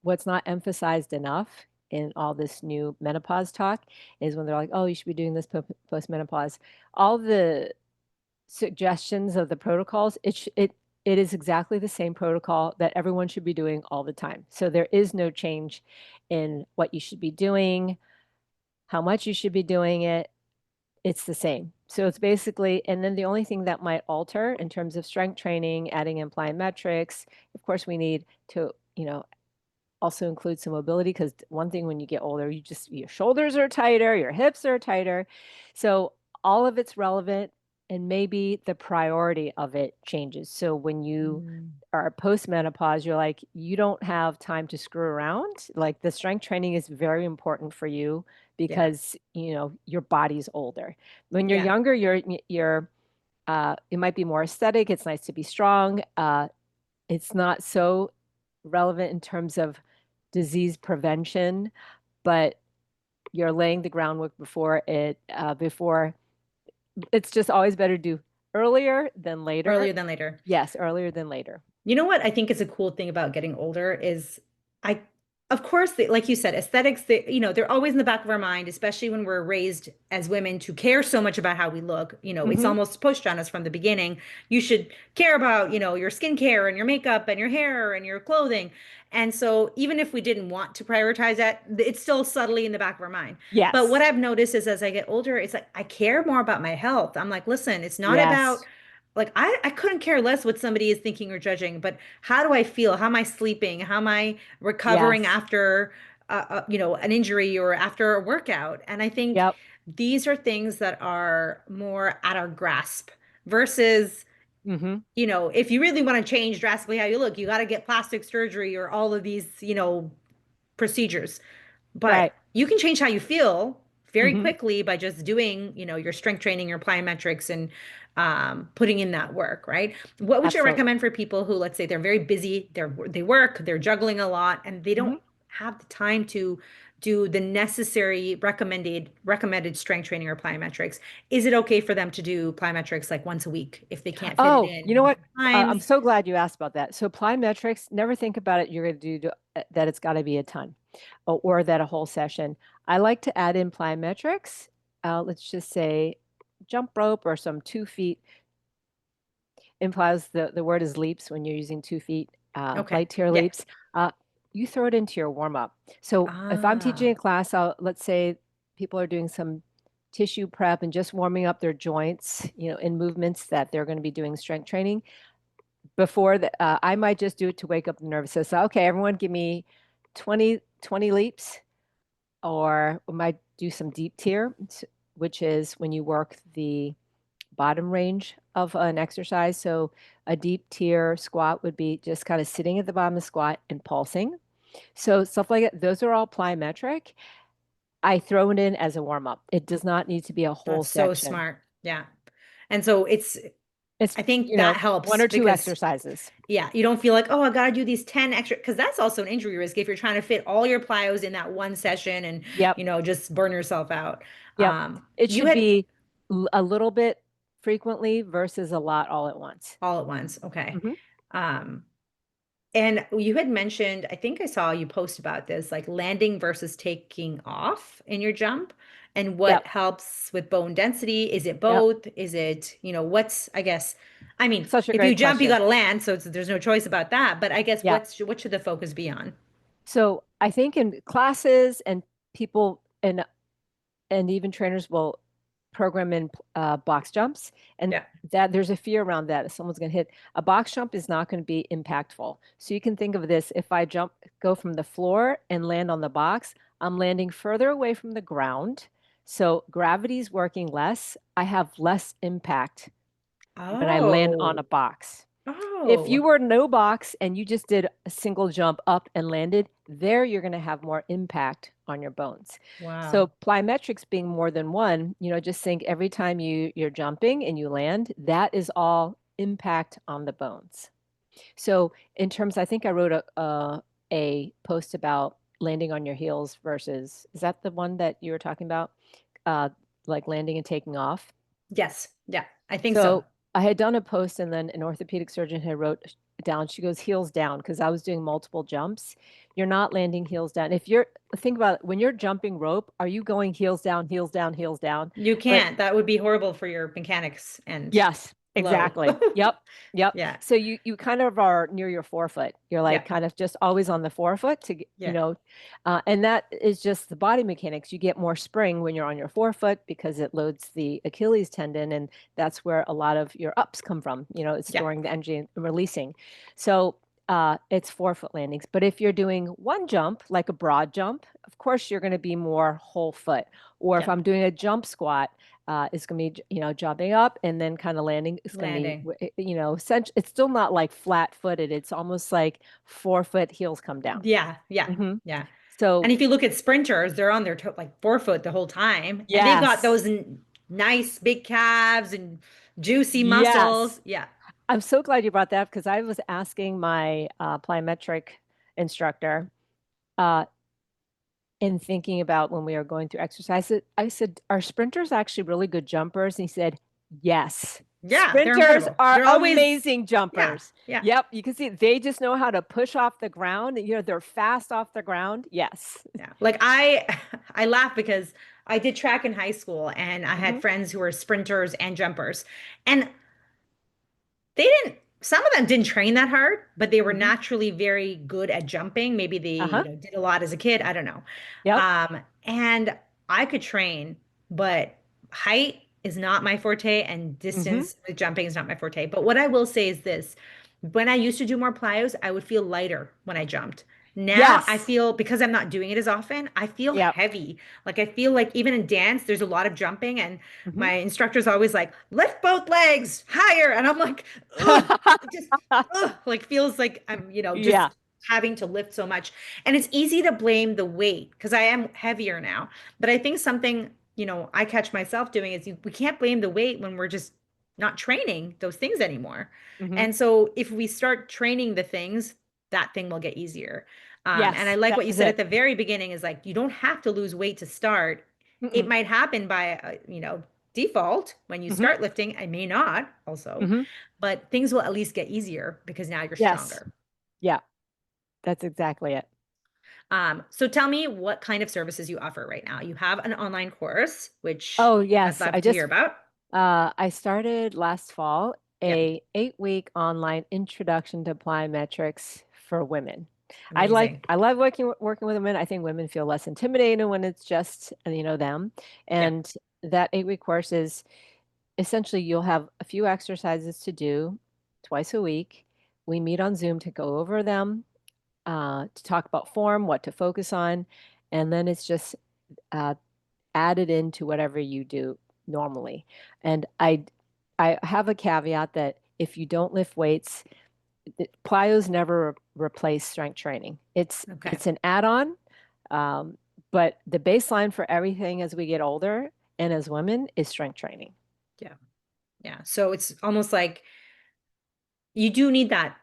what's not emphasized enough in all this new menopause talk is when they're like, "Oh, you should be doing this postmenopause." All the suggestions of the protocols, it is exactly the same protocol that everyone should be doing all the time. So there is no change in what you should be doing, how much you should be doing it. It's the same. So it's basically, and then the only thing that might alter in terms of strength training, adding in plyometrics, of course, we need to, also include some mobility, because one thing when you get older, your shoulders are tighter, your hips are tighter. So all of it's relevant, and maybe the priority of it changes. So when you Mm, are post-menopause, you're like, you don't have time to screw around. Like the strength training is very important for you yeah. because, your body's older. When you're Yeah. younger, it might be more aesthetic. It's nice to be strong. It's not so relevant in terms of disease prevention, but you're laying the groundwork before it's just always better to do earlier than later. Earlier than later. Yes, earlier than later. You know what I think is a cool thing about getting older is I, of course, like you said, aesthetics, they're always in the back of our mind, especially when we're raised as women to care so much about how we look. It's Hmm. almost pushed on us from the beginning. You should care about, your skincare and your makeup and your hair and your clothing. And so even if we didn't want to prioritize that, it's still subtly in the back of our mind. But what Yes. I've noticed is as I get older, it's like I care more about my health. I'm like, listen, it's not about Yes. like I couldn't care less what somebody is thinking or judging, but how do I feel? How am I sleeping? How am I recovering Yes. after an injury or after a workout? And I think Yep. these are things that are more at our grasp versus, Hmm. if you really want to change drastically how you look, you got to get plastic surgery or all of these, procedures. But Right. you can change how you feel very Hmm. quickly by just doing, your strength training, your plyometrics, and putting in that work, right? What would you Absolutely. recommend for people who, let's say, they're very busy, they work, they're juggling a lot, and they don't Hmm. have the time to do the necessary recommended strength training or plyometrics? Is it okay for them to do plyometrics like once a week if they can't fit it Oh, in you know what? multiple I'm times? so glad you asked about that. So plyometrics, never think about it. You're going to do that. It's got to be a ton, or that a whole session. I like to add in plyometrics. Let's just say jump rope or some 2 feet implies the word is leaps when you're using 2 feet, Okay. light tier Yeah. leaps. You throw it into your warm up. So if I'm teaching Ah, a class, let's say people are doing some tissue prep and just warming up their joints, in movements that they're going to be doing strength training. Before the, I might just do it to wake up the nervous system. Okay, everyone give me 20 leaps, or we might do some deep tier, which is when you work the bottom range of an exercise. So a deep tier squat would be just kind of sitting at the bottom of the squat and pulsing. So stuff like that, those are all plyometric. I throw it in as a warm up. It does not need to be a whole that's so section. smart. Yeah. And so it's It's, I think that one helps or two because exercises. yeah, you don't feel like, oh, I got to do these 10 extra, because that's also an injury risk if you're trying to fit all your plyos in that one session and, Yep. just burn yourself out. Yep. It You should had be a little bit frequently versus a lot all at once. all at once. Okay. Hmm. Um, and you had mentioned, I think I saw you post about this, like landing versus taking off in your jump and what Yep. helps with bone density. Is it Yep. both? Is it, what's, I guess, I mean, Such a if you great jump, you got question. to land, so there's no choice about that. But I guess Yeah. what should the focus be on? So I think in classes and people and even trainers will program in box jumps, and Yeah. that there's a fear around that if someone's going to hit a box jump is not going to be impactful. So you can think of this: if I go from the floor and land on the box, I'm landing further away from the ground, so gravity's working less. I have less impact when I land on a Oh, box. If you oh, were no box and you just did a single jump up and landed, there you're going to have more impact on your bones. wow. So plyometrics being more than one, just think every time you're jumping and you land, that is all impact on the bones. So in terms, I think I wrote a post about landing on your heels versus, is that the one that you were talking about? Uh, like landing and taking off. Yes. Yeah, I think so. So I had done a post and then an orthopedic surgeon had wrote down, she goes, heels down, because I was doing multiple jumps. You're not landing heels down. If you're, think about it, when you're jumping rope, are you going heels down, heels down, heels down? You But can't. That would be horrible for your mechanics and yes, flow. exactly. Yep. Yep. Yeah. So you kind of are near your forefoot. You're Yeah. like kind of just always on the forefoot Yeah. and that is just the body mechanics. You get more spring when you're on your forefoot because it loads the Achilles tendon, and that's where a lot of your ups come from. It's Yeah. storing the energy and releasing. So it's forefoot landings. But if you're doing one jump, like a broad jump, of course you're going to be more whole foot. Or if Yeah. I'm doing a jump squat, it's going to be, jumping up and then kind of landing. It's going to be, Landing. it's still not like flat footed. It's almost like forefoot, heels come down. Yeah. Yeah. Hmm. Yeah. And So, if you look at sprinters, they're on their toe, like forefoot the whole time, and they've got yes, those nice big calves and juicy yes. muscles. Yeah. I'm so glad you brought that up because I was asking my plyometric instructor uh, in thinking about when we were going through exercise. I said, are sprinters actually really good jumpers? And he said, yes. Yeah. They're Sprinters incredible. are They're always, amazing yeah. jumpers. Yeah. Yep, you can see they just know how to push off the ground. They're fast off the ground. Yes. Yeah. Like I laugh because I did track in high school and I Hmm. had friends who were sprinters and jumpers. And some of them didn't train that hard, but they were Hmm. naturally very good at jumping. Maybe they, Uh-huh. did a lot as a kid. I don't know. Yep. And I could train, but height is not my forte and Hmm. distance with jumping is not my forte. But what I will say is this, when I used to do more plyos, I would feel lighter when I jumped. Now I Yes. feel, because I'm not doing it as often, I feel Yep. heavy. Like I feel like even in dance, there's a lot of jumping, and Hmm. my instructor's always like, lift both legs higher. And I'm like, ugh, it just, ugh, like feels like I'm, Yeah. just having to lift so much. And it's easy to blame the weight because I am heavier now. But I think something, I catch myself doing is we can't blame the weight when we're just not training those things anymore. Hmm. And so if we start training the things, that thing will get easier. And I Yes, like that what you was said at it. the very beginning is like, you don't have to lose weight to start. It Mm-mm. might happen by, default when you Hmm. start lifting. It may not also, Hmm. but things will at least get easier because now you're Yes. stronger. Yeah, that's exactly it. So tell me what kind of services you offer right now. You have an online course, which Oh, I'd yes. love to hear about. I started last fall Yep. a 8-week online introduction to plyometrics for women. Amazing. I love working with women. I think women feel less intimidated when it's just, them. Yep. And that 8-week course is essentially you'll have a few exercises to do twice a week. We meet on Zoom to go over them, to talk about form, what to focus on, and then it's just uh, added into whatever you do normally. And I have a caveat that if you don't lift weights, plyos never replace strength training. Okay. It's an add-on, um, but the baseline for everything as we get older and as women is strength training. Yeah. Yeah. So it's almost like you do need that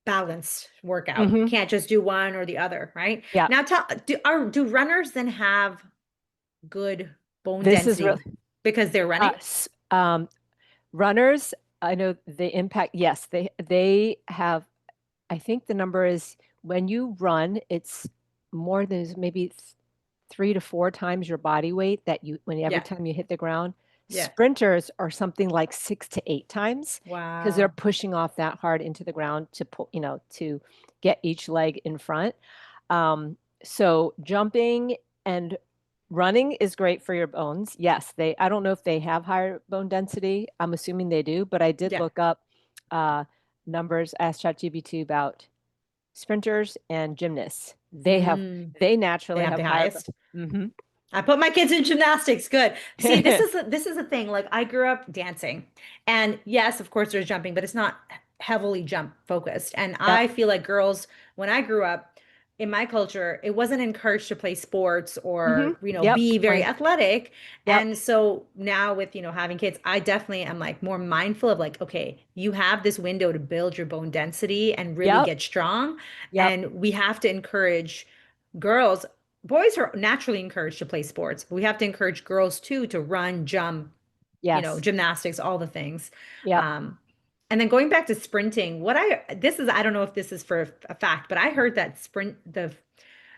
balanced workout. You Hmm. can't just do one or the other, right? Yeah. Now do runners then have good bone This is density really because they're running? us. Runners, I know the impact. Yes, they have. I think the number is when you run, it's more than maybe 3 to 4 times your body weight that you when every Yeah. time you hit the ground. Yeah. Sprinters are something like 6 to 8 times because they're Wow. pushing off that hard into the ground to pull, to get each leg in front. So jumping and running is great for your bones. Yes, I don't know if they have higher bone density. I'm assuming they do, but I did Yeah. look up uh, numbers, asked ChatGPT about sprinters and gymnasts. Mm, They they naturally have have the higher. highest. Mm-hmm. I put my kids in gymnastics. Good. See, this is the thing. Like I grew up dancing. And yes, of course there's jumping, but it's not heavily jump focused. And Yep. I feel like girls, when I grew up in my culture, it wasn't encouraged to play sports Mm-hmm. or, Yep. be very Fine. athletic. Yep. And so now with, having kids, I definitely am like more mindful of like, okay, you have this window to build your bone density and really Yep. get strong. Yep. And we have to encourage girls. Boys are naturally encouraged to play sports. We have to encourage girls too to run, jump, Yes. gymnastics, all the things. Yep. Um, and then going back to sprinting, I don't know if this is for a fact, but I heard that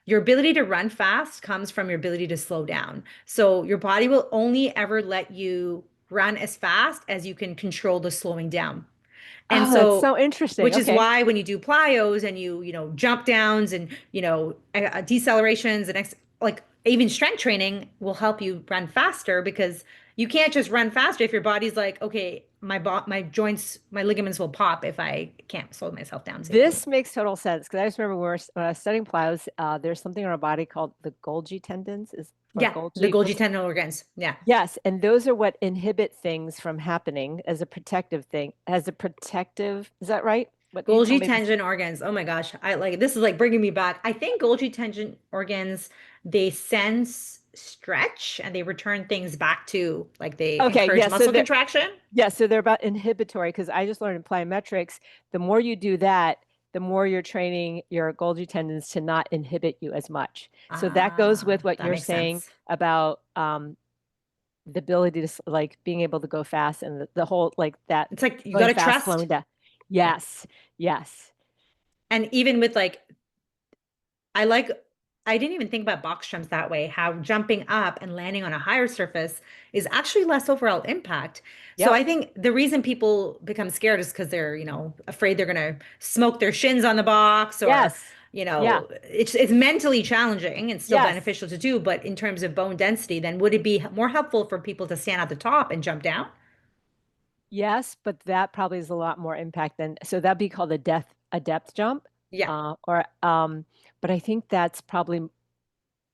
your ability to run fast comes from your ability to slow down. So your body will only ever let you run as fast as you can control the slowing down. And Oh, that's so, so interesting. which is Okay. why when you do plyos and jump downs and, decelerations and like even strength training will help you run faster because you can't just run faster if your body's like, okay, my joints, my ligaments will pop if I can't slow myself down safely. This makes total sense because I just remember when I was studying plyos, there's something in our body called the Golgi tendons or Yeah, the Golgi. Golgi tendon organs. Yeah. Yes, and those are what inhibit things from happening as a protective thing. As a protective, is that right? What you told Golgi me this? tendon organs. Oh my gosh. I like this is like bringing me back. I think Golgi tendon organs, they sense stretch and they return things back to like they Okay, encourage muscle contraction. so they're about inhibitory because I just learned in plyometrics, the more you do that, the more you're training your Golgi tendons to not inhibit you as much. So that goes with what That you're makes saying sense. about the ability to like being able to go fast and the whole like that It's like you got going to fast, trust. slowing down. Yeah. Yes, yes. And even with like I like, I didn't even think about box jumps that way, how jumping up and landing on a higher surface is actually less overall impact. So Yep. I think the reason people become scared is because they're, afraid they're going to smoke their shins on the box or, Yes. Yeah. it's mentally challenging and still Yes. beneficial to do. But in terms of bone density, then would it be more helpful for people to stand at the top and jump down? Yes, but that probably is a lot more impact than so that'd be called a depth jump. Yeah, Or but I think that's probably too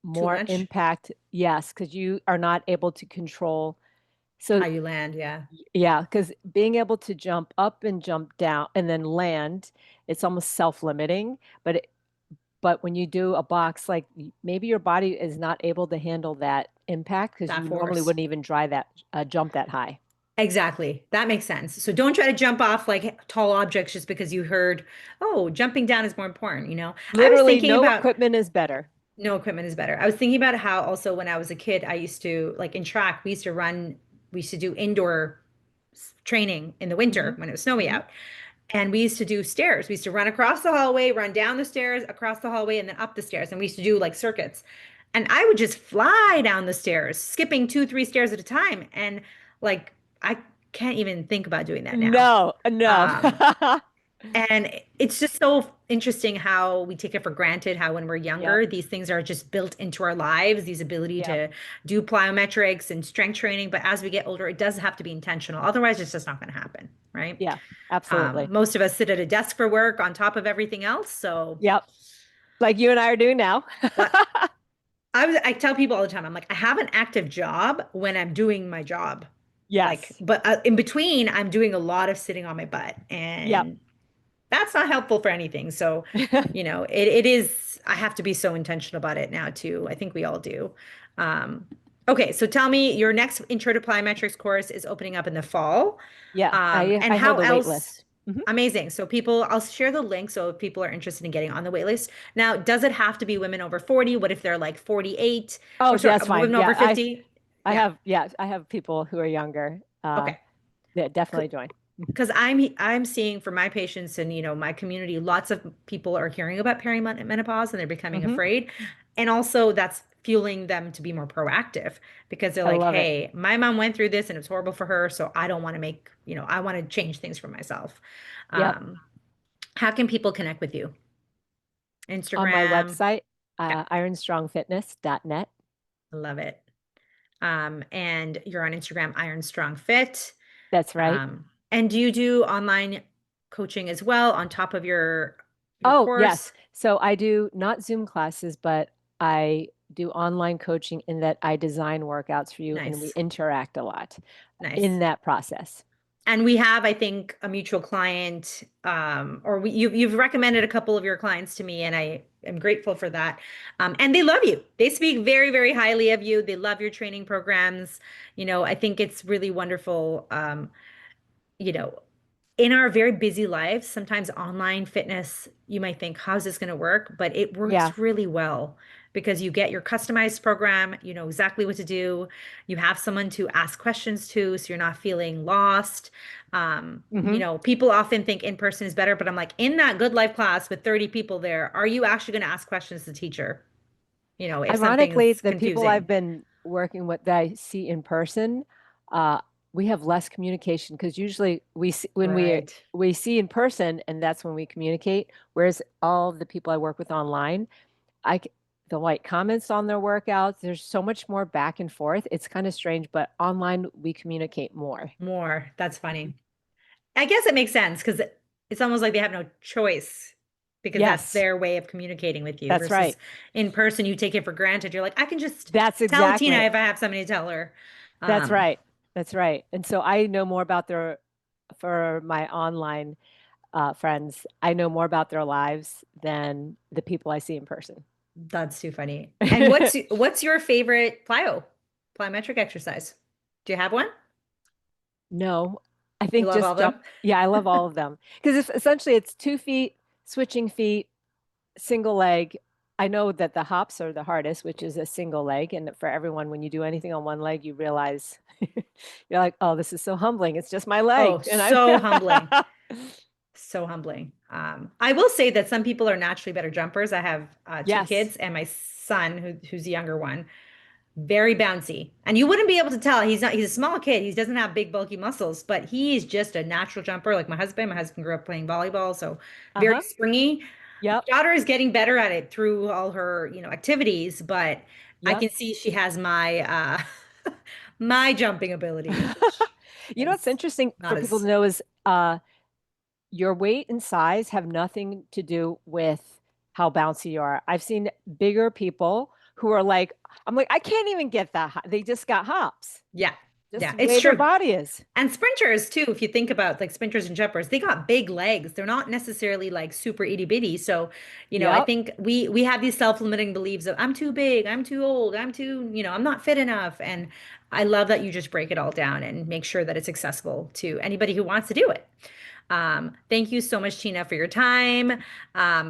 more much. impact, yes, because you are not able to control. So How you land. Yeah, yeah, because being able to jump up and jump down and then land, it's almost self-limiting. But when you do a box, like maybe your body is not able to handle that impact because that you normally force. wouldn't even try that jump that high. Exactly. That makes sense. So don't try to jump off like tall objects just because you heard, oh, jumping down is more important. I was Literally, thinking no about equipment is better. no equipment is better. I was thinking about how also when I was a kid, I used to like in track, we used to do indoor training in the winter Hmm. when it was snowy Hmm. out. And we used to do stairs. We used to run across the hallway, run down the stairs, across the hallway, and then up the stairs. And we used to do like circuits. And I would just fly down the stairs, skipping two, three stairs at a time. And like, I can't even think about doing that now. No, no. Um, and it's just so interesting how we take it for granted, how when we're Yep. younger, these things are just built into our lives, these ability Yep. to do plyometrics and strength training. But as we get older, it does have to be intentional. Otherwise, it's just not going to happen, right? Yeah, absolutely. Most of us sit at a desk for work on top of everything else. So, Yep. Like you and I are doing now. but I tell people all the time, I'm like, I have an active job when I'm doing my job. Like, Yes. but in between, I'm doing a lot of sitting on my butt, Yep. and that's not helpful for anything. So, it is, I have to be so intentional about it now too. I think we all do. Um, Okay, so tell me your next intro to plyometrics course is opening up in the fall. Yeah, I And I how hold a wait else? list. Mhm. Amazing. So people, I'll share the link so if people are interested in getting on the wait list. Now, does it have to be women over 40? What if they're like 48? Oh, Or sorry, that's fine. women Yeah, over 50? I Yeah. have yeah, I have people who are younger Okay. that definitely join. Because I'm seeing for my patients and my community, lots of people are hearing about perimenopause and they're becoming Hmm. afraid. And also that's fueling them to be more proactive because they're I like, love it. hey, my mom went through this and it's horrible for her. So I don't want to I want to change things for myself. Yep. Um, how can people connect with you? On my Instagram. website, Okay, ironstrongfitness.net. I love it. And you're on Instagram, Iron Strong Fit. That's right. And do you do online coaching as well on top of your Oh, yes. course? So I do not Zoom classes, but I do online coaching in that I design workouts for you and we Nice. interact a lot in Nice. that process. And we have, I think, a mutual client, or you've recommended a couple of your clients to me, and I am grateful for that. And they love you. They speak very, very highly of you. They love your training programs. I think it's really wonderful. You know, in our very busy lives, sometimes online fitness, you might think, how's this going to work? But it Yeah. works really well because you get your customized program, you know exactly what to do. You have someone to ask questions to, so you're not feeling lost. Hmm. People often think in person is better, but I'm like, in that good life class with 30 people there, are you actually going to ask questions to the teacher? If Ironically, something's the people I've confusing. been working with that I see in person, uh, we have less communication because usually when Right. we see in person and that's when we communicate. Whereas all the people I work with online, I c- they'll like comments on their workouts. There's so much more back and forth. It's kind of strange, but online we communicate more. More. That's funny. I guess it makes sense because it's almost like they have no choice because that's Yes, their way of communicating with you that's versus right. in person, you take it for granted. You're like, I can just That's tell Tina exactly. if I have somebody to tell her. That's Um, right. That's right. And so I know more about their for my online friends. I know more about their lives than the people I see in person. that's too funny. And what's your favorite plyometric exercise? Do you have one? No, I You think love all just of jump. them? Yeah, I love all of them because essentially it's 2 feet, switching feet, single leg. I know that the hops are the hardest, which is a single leg. And for everyone, when you do anything on one leg, you realize you're like, oh, this is so humbling. It's just my Oh, leg. And so humbling. I'm, So humbling. I will say that some people are naturally better jumpers. I have two yes. kids and my son, who's the younger one. Very bouncy. And you wouldn't be able to tell. He's a small kid. He doesn't have big, bulky muscles, but he's just a natural jumper like my husband. My husband grew up playing volleyball, so very Uh-huh. springy. My Yep. daughter is getting better at it through all her, activities, but I Yep. can see she has my my jumping ability, which You know what's is interesting for not people to as know is your weight and size have nothing to do with how bouncy you are. I've seen bigger people who are like, I'm like, I can't even get that high. They just got hops, yeah. just Yeah, the it's way their true. body is. And sprinters too, if you think about like sprinters and jumpers, they got big legs. They're not necessarily like super itty bitty. So, I Yep. think we have these self-limiting beliefs of I'm too big, I'm too old, I'm not fit enough. And I love that you just break it all down and make sure that it's accessible to anybody who wants to do it. Thank you so much, Tina, for your time,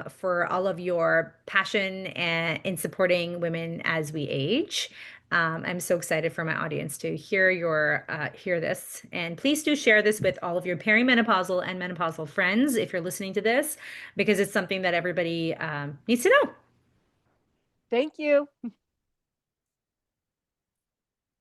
for all of your passion and in supporting women as we age. I'm so excited for my audience to hear this, and please do share this with all of your perimenopausal and menopausal friends if you're listening to this, because it's something that everybody needs to know. Thank you.